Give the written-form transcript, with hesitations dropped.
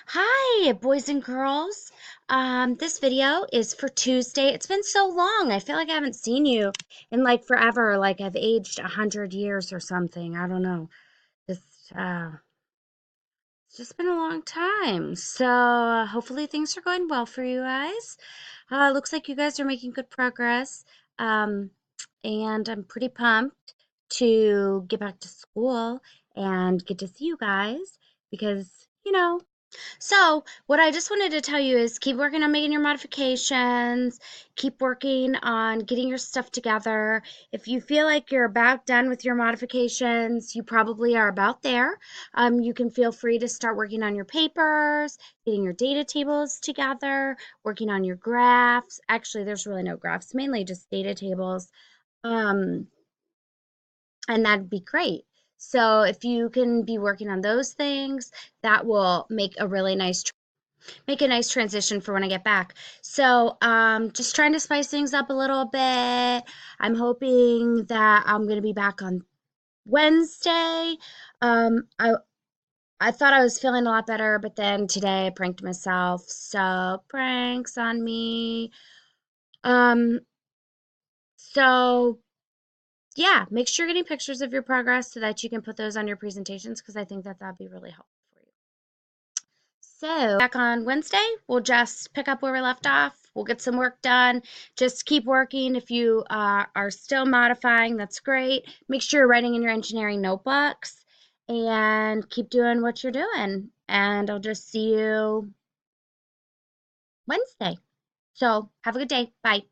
Hi, boys and girls. This video is for Tuesday. It's been so long. I feel like I haven't seen you in like forever, like I've aged 100 years or something. I don't know. Just it's just been a long time. So hopefully things are going well for you guys. Looks like you guys are making good progress. Um, and I'm pretty pumped to get back to school and get to see you guys because so, what I just wanted to tell you is keep working on making your modifications, keep working on getting your stuff together. If you feel like you're about done with your modifications, you probably are about there. You can feel free to start working on your papers, getting your data tables together, working on your graphs. Actually, there's really no graphs, mainly just data tables. Um, and that'd be great. So, if you can be working on those things, that will make a nice transition for when I get back. So, just trying to spice things up a little bit. I'm hoping that I'm going to be back on Wednesday. Um, I I thought I was feeling a lot better, but then today I pranked myself. So, pranks on me. Um, so yeah, make sure you're getting pictures of your progress so that you can put those on your presentations because I think that that'd be really helpful for you. So, back on Wednesday, we'll just pick up where we left off. We'll get some work done. Just keep working. If you are still modifying, that's great. Make sure you're writing in your engineering notebooks and keep doing what you're doing. And I'll just see you Wednesday. So, have a good day. Bye.